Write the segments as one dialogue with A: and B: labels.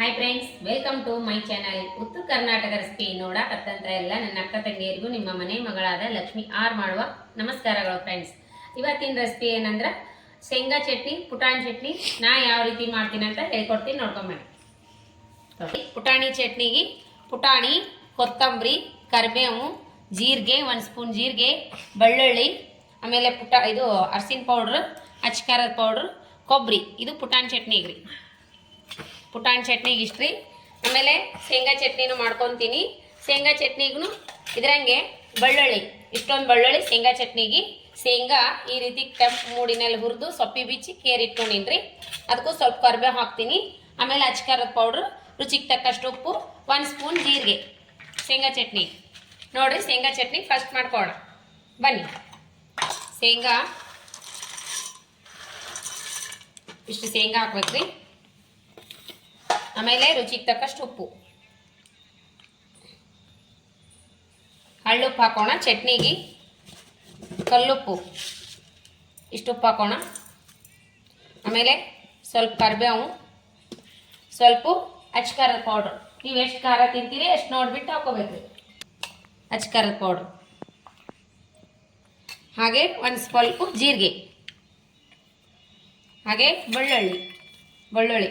A: Hi friends, welcome to my channel. Uttara Karnataka recipe ನೋಡಕತ್ತಂತ ಎಲ್ಲ ನನ್ನ ಅಕ್ಕ ತಂಗಿಯರಿಗೂ ನಿಮ್ಮ ಮನೆ ಮಗಳಾದ ಲಕ್ಷ್ಮಿ ಆರ್ ಮಾಡುವ ನಮಸ್ಕಾರಗಳು ಫ್ರೆಂಡ್ಸ್. ಇವತ್ತಿನ ರೆಸಿಪಿ ಏನಂದ್ರೆ ಶೇಂಗಾ ಚಟ್ನಿ, ಪುಟಾಣಿ ಚಟ್ನಿ. ನಾ ಯಾವ ರೀತಿ ಮಾಡ್ತೀನಿ ಅಂತ ಹೇಳ್ಕೊಡ್ತೀನಿ, ನೋಡ್ಕೊಂಬನ್ನಿ. ಪುಟಾಣಿ ಚಟ್ನಿಗೆ ಪುಟಾಣಿ, ಕೊತ್ತಂಬರಿ, ಕರಿಬೇವು, ಜೀರಿಗೆ, 1 ಸ್ಪೂನ್ ಜೀರಿಗೆ, ಬೆಳ್ಳುಳ್ಳಿ, ಆಮೇಲೆ ಇದು ಅರಿಶಿನ ಪೌಡ್ರ್, ಅಚ್ಕಾರದ ಪೌಡ್ರ್, ಕೊಬ್ಬರಿ. ಇದು ಪುಟಾಣಿ ಚಟ್ನಿಗೆ ರೀ. ಪುಟಾಣಿ ಚಟ್ನಿಗೆ ಇಷ್ಟ್ರಿ. ಆಮೇಲೆ ಶೇಂಗಾ ಚಟ್ನಿನೂ ಮಾಡ್ಕೊತೀನಿ. ಶೇಂಗಾ ಚಟ್ನಿಗೂ ಇದ್ರಂಗೆ ಬೆಳ್ಳುಳ್ಳಿ, ಇಷ್ಟೊಂದು ಬೆಳ್ಳುಳ್ಳಿ ಶೇಂಗಾ ಚಟ್ನಿಗೆ. ಶೇಂಗಾ ಈ ರೀತಿ ಕೆಂಪು ಮೂಡಿನಲ್ಲಿ ಹುರಿದು ಸೊಪ್ಪಿ ಬಿಚ್ಚಿ ಕೇರಿಟ್ಕೊಂಡಿನ್ರಿ. ಅದಕ್ಕೂ ಸ್ವಲ್ಪ ಕರಿಬೇವು ಹಾಕ್ತೀನಿ. ಆಮೇಲೆ ಅಚ್ಕಾರದ ಪೌಡ್ರು, ರುಚಿಗೆ ತಕ್ಕಷ್ಟು ಉಪ್ಪು, 1 ಸ್ಪೂನ್ ಜೀರಿಗೆ. ಶೇಂಗಾ ಚಟ್ನಿ ನೋಡ್ರಿ. ಶೇಂಗಾ ಚಟ್ನಿ ಫಸ್ಟ್ ಮಾಡ್ಕೊಳ್ಳೋಣ ಬನ್ನಿ. ಶೇಂಗಾ ಇಷ್ಟು ಶೇಂಗಾ ಹಾಕ್ಬೇಕ್ರಿ. ಆಮೇಲೆ ರುಚಿಗೆ ತಕ್ಕಷ್ಟು ಉಪ್ಪು, ಹಳ್ಳುಪ್ಪು ಹಾಕೋಣ. ಚಟ್ನಿಗೆ ಕಲ್ಲುಪ್ಪು ಇಷ್ಟು ಉಪ್ಪು ಹಾಕೋಣ. ಆಮೇಲೆ ಸ್ವಲ್ಪ ಕರಿಬೇವು, ಸ್ವಲ್ಪ ಅಚ್ಕಾರದ ಪೌಡ್ರ್. ನೀವು ಎಷ್ಟು ಖಾರ ತಿಂತೀರಿ ಎಷ್ಟು ನೋಡಿಬಿಟ್ಟು ಹಾಕೋಬೇಕ್ರಿ ಅಚ್ಕಾರದ ಪೌಡ್ರ್. ಹಾಗೆ 1 ಸ್ವಲ್ಪ ಜೀರಿಗೆ, ಹಾಗೆ ಬೆಳ್ಳುಳ್ಳಿ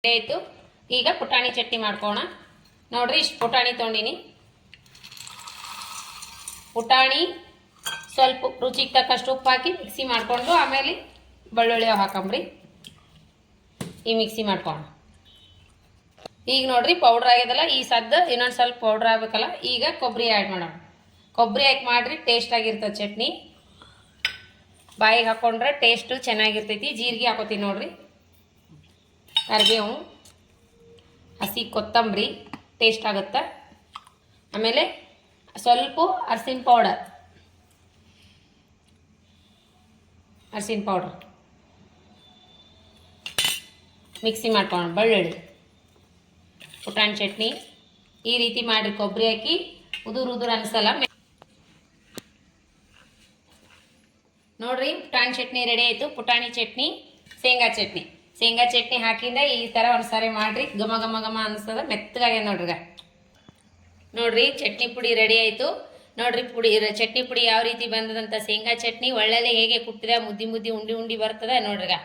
A: ಆಯಿತು. ಈಗ ಪುಟಾಣಿ ಚಟ್ನಿ ಮಾಡ್ಕೋಣ. ನೋಡ್ರಿ, ಇಷ್ಟು ಪುಟಾಣಿ ತೊಗೊಂಡಿನಿ. ಪುಟಾಣಿ ಸ್ವಲ್ಪ ರುಚಿಗೆ ತಕ್ಕಷ್ಟು ಉಪ್ಪು ಹಾಕಿ ಮಿಕ್ಸಿ ಮಾಡಿಕೊಂಡು ಆಮೇಲೆ ಬೆಳ್ಳುಳ್ಳಿ ಹಾಕೊಂಬ್ರಿ. ಈ ಮಿಕ್ಸಿ ಮಾಡ್ಕೋಣ. ಈಗ ನೋಡ್ರಿ ಪೌಡ್ರ್ ಆಗ್ಯದಲ್ಲ. ಈ ಸದ್ದು ಇನ್ನೊಂದು ಸ್ವಲ್ಪ ಪೌಡ್ರ್ ಆಗಬೇಕಲ್ಲ. ಈಗ ಕೊಬ್ಬರಿ ಆ್ಯಡ್ ಮಾಡೋಣ. ಕೊಬ್ಬರಿ ಹಾಕಿ ಮಾಡಿರಿ, ಟೇಸ್ಟ್ ಆಗಿರ್ತದೆ ಚಟ್ನಿ. ಬಾಯಿಗೆ ಹಾಕ್ಕೊಂಡ್ರೆ ಟೇಸ್ಟು ಚೆನ್ನಾಗಿರ್ತೈತಿ. ಜೀರಿಗೆ ಹಾಕೋತೀನಿ ನೋಡ್ರಿ. ಕರಿಬೇವು, ಹಸಿ ಕೊತ್ತಂಬರಿ ಟೇಸ್ಟ್ ಆಗುತ್ತೆ. ಆಮೇಲೆ ಸ್ವಲ್ಪ ಅರಿಶಿನ ಪೌಡರ್ ಮಿಕ್ಸಿ ಮಾಡ್ಕೊಳ್ಳೋಣ. ಬೆಳ್ಳುಳ್ಳಿ, ಪುಟಾಣಿ ಚಟ್ನಿ ಈ ರೀತಿ ಮಾಡಿರಿ. ಕೊಬ್ಬರಿ ಹಾಕಿ ಉದುರು ಅನ್ಸಲ್ಲ ನೋಡ್ರಿ. ಪುಟಾಣಿ ಚಟ್ನಿ ರೆಡಿ ಆಯಿತು. ಪುಟಾಣಿ ಚಟ್ನಿ, ಶೇಂಗಾ ಚಟ್ನಿ ಹಾಕಿಂದ ಈ ಥರ ಒಂದ್ಸಾರಿ ಮಾಡಿರಿ. ಘಮ ಘಮ ಘಮ ಅನಿಸ್ತದ. ಮೆತ್ತಗಾಗ್ಯದ ನೋಡ್ರಿ. ಚಟ್ನಿ ಪುಡಿ ರೆಡಿ ಆಯಿತು. ನೋಡ್ರಿ ಚಟ್ನಿ ಪುಡಿ ಯಾವ ರೀತಿ ಬಂದದಂತ. ಶೇಂಗಾ ಚಟ್ನಿ ಒಳ್ಳೆಲೆ ಹೇಗೆ ಕುಟ್ಟಿದ ಮುದ್ದಿ ಉಂಡಿ ಬರ್ತದ ನೋಡ್ರಿಗ.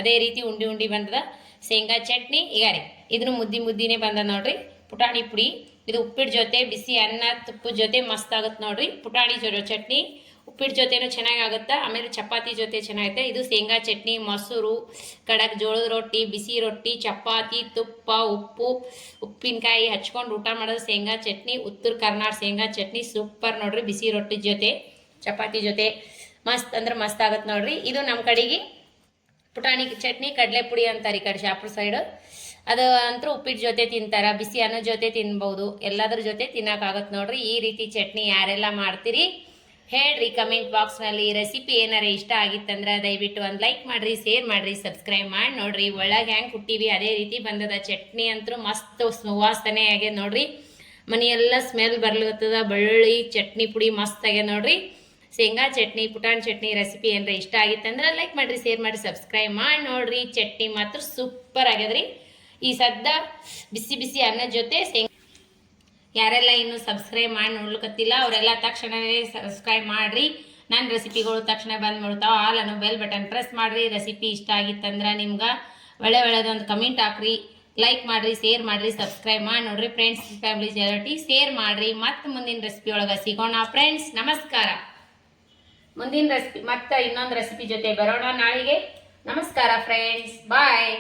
A: ಅದೇ ರೀತಿ ಉಂಡಿ ಬಂದದ ಶೇಂಗಾ ಚಟ್ನಿ. ಈಗ ರೀ ಇದನ್ನು ಮುದ್ದಿನೇ ಬಂದದ ನೋಡ್ರಿ. ಪುಟಾಣಿ ಪುಡಿ ಇದು ಉಪ್ಪಿಟ್ಟು ಜೊತೆ, ಬಿಸಿ ಅನ್ನ, ತುಪ್ಪದ ಜೊತೆ ಮಸ್ತ್ ಆಗುತ್ತೆ ನೋಡ್ರಿ. ಪುಟಾಣಿ ಚಟ್ನಿ ಉಪ್ಪಿಟ್ಟು ಜೊತೆನೂ ಚೆನ್ನಾಗಾಗುತ್ತೆ. ಆಮೇಲೆ ಚಪಾತಿ ಜೊತೆ ಚೆನ್ನಾಗುತ್ತೆ. ಇದು ಶೇಂಗಾ ಚಟ್ನಿ, ಮೊಸರು, ಕಡಕ್ ಜೋಳದ ರೊಟ್ಟಿ, ಬಿಸಿ ರೊಟ್ಟಿ, ಚಪಾತಿ, ತುಪ್ಪ, ಉಪ್ಪಿನಕಾಯಿ ಹಚ್ಕೊಂಡು ಊಟ ಮಾಡೋದು ಶೇಂಗಾ ಚಟ್ನಿ. ಉತ್ತರ ಕರ್ನಾಟಕ ಶೇಂಗಾ ಚಟ್ನಿ ಸೂಪರ್ ನೋಡ್ರಿ. ಬಿಸಿ ರೊಟ್ಟಿ ಜೊತೆ, ಚಪಾತಿ ಜೊತೆ ಮಸ್ತ್ ಅಂದ್ರೆ ಮಸ್ತ್ ಆಗುತ್ತೆ ನೋಡ್ರಿ. ಇದು ನಮ್ಮ ಕಡೆಗೆ ಪುಟಾಣಿ ಚಟ್ನಿ ಕಡಲೆ ಪುಡಿ ಅಂತಾರೆ ಈ ಕಡೆ ಶಾಪುರ ಸೈಡು. ಅದು ಅಂತೂ ಉಪ್ಪಿಟ್ಟು ಜೊತೆ ತಿಂತಾರೆ, ಬಿಸಿ ಅನ್ನ ಜೊತೆ ತಿನ್ಬೋದು, ಎಲ್ಲದ್ರ ಜೊತೆ ತಿನ್ನೋಕ್ಕಾಗತ್ತೆ ನೋಡ್ರಿ. ಈ ರೀತಿ ಚಟ್ನಿ ಯಾರೆಲ್ಲ ಮಾಡ್ತೀರಿ ಹೇಳ್ರಿ ಕಮೆಂಟ್ ಬಾಕ್ಸ್ನಲ್ಲಿ. ಈ ರೆಸಿಪಿ ಏನಾರ ಇಷ್ಟ ಆಗಿತ್ತಂದ್ರೆ ದಯವಿಟ್ಟು ಒಂದು ಲೈಕ್ ಮಾಡಿರಿ, ಶೇರ್ ಮಾಡಿರಿ, ಸಬ್ಸ್ಕ್ರೈಬ್ ಮಾಡಿ ನೋಡ್ರಿ. ಒಳಗೆ ಹ್ಯಾಂಗೆ ಕುಟ್ಟಿವಿ ಅದೇ ರೀತಿ ಬಂದದ. ಚಟ್ನಿ ಅಂತೂ ಮಸ್ತ್ ಸುವಾಸನೆ ಆಗ್ಯದ ನೋಡ್ರಿ. ಮನೆಯೆಲ್ಲ ಸ್ಮೆಲ್ ಬರ್ಲತ್ತದ. ಬೆಳ್ಳುಳ್ಳಿ ಚಟ್ನಿ ಪುಡಿ ಮಸ್ತ್ ಆಗ್ಯದ ನೋಡ್ರಿ. ಶೇಂಗಾ ಚಟ್ನಿ, ಪುಟಾಣಿ ಚಟ್ನಿ ರೆಸಿಪಿ ಏನಾರ ಇಷ್ಟ ಆಗಿತ್ತಂದ್ರೆ ಲೈಕ್ ಮಾಡಿರಿ, ಶೇರ್ ಮಾಡಿ, ಸಬ್ಸ್ಕ್ರೈಬ್ ಮಾಡಿ ನೋಡ್ರಿ. ಚಟ್ನಿ ಮಾತ್ರ ಸೂಪರ್ ಆಗ್ಯದ್ರಿ. ಈ ಸದ್ದ ಬಿಸಿ ಅನ್ನದ ಜೊತೆ ಯಾರೆಲ್ಲ ಇನ್ನೂ ಸಬ್ಸ್ಕ್ರೈಬ್ ಮಾಡಿ ನೋಡ್ಲಿಕ್ಕತ್ತಿಲ್ಲ ಅವರೆಲ್ಲ ತಕ್ಷಣವೇ ಸಬ್ಸ್ಕ್ರೈಬ್ ಮಾಡಿರಿ. ನನ್ನ ರೆಸಿಪಿಗಳು ತಕ್ಷಣ ಬಂದ್ಬಿಡ್ತಾವೆ. ಆಲ್ ಅನ್ನೋ ಬೆಲ್ ಬಟನ್ ಪ್ರೆಸ್ ಮಾಡಿರಿ. ರೆಸಿಪಿ ಇಷ್ಟ ಆಗಿತ್ತಂದ್ರೆ ನಿಮ್ಗೆ ಒಳ್ಳೆದೊಂದು ಕಮೆಂಟ್ ಹಾಕ್ರಿ, ಲೈಕ್ ಮಾಡಿರಿ, ಶೇರ್ ಮಾಡಿರಿ, ಸಬ್ಸ್ಕ್ರೈಬ್ ಮಾಡಿ ನೋಡ್ರಿ. ಫ್ರೆಂಡ್ಸ್ ಫ್ಯಾಮಿಲಿ ಜೊತೆ ಶೇರ್ ಮಾಡಿರಿ. ಮತ್ತು ಮುಂದಿನ ರೆಸಿಪಿ ಒಳಗೆ ಸಿಗೋಣ ಫ್ರೆಂಡ್ಸ್. ನಮಸ್ಕಾರ. ಮುಂದಿನ ರೆಸಿಪಿ ಮತ್ತೆ ಇನ್ನೊಂದು ರೆಸಿಪಿ ಜೊತೆ ಬರೋಣ ನಾಳೆಗೆ. ನಮಸ್ಕಾರ ಫ್ರೆಂಡ್ಸ್, ಬಾಯ್.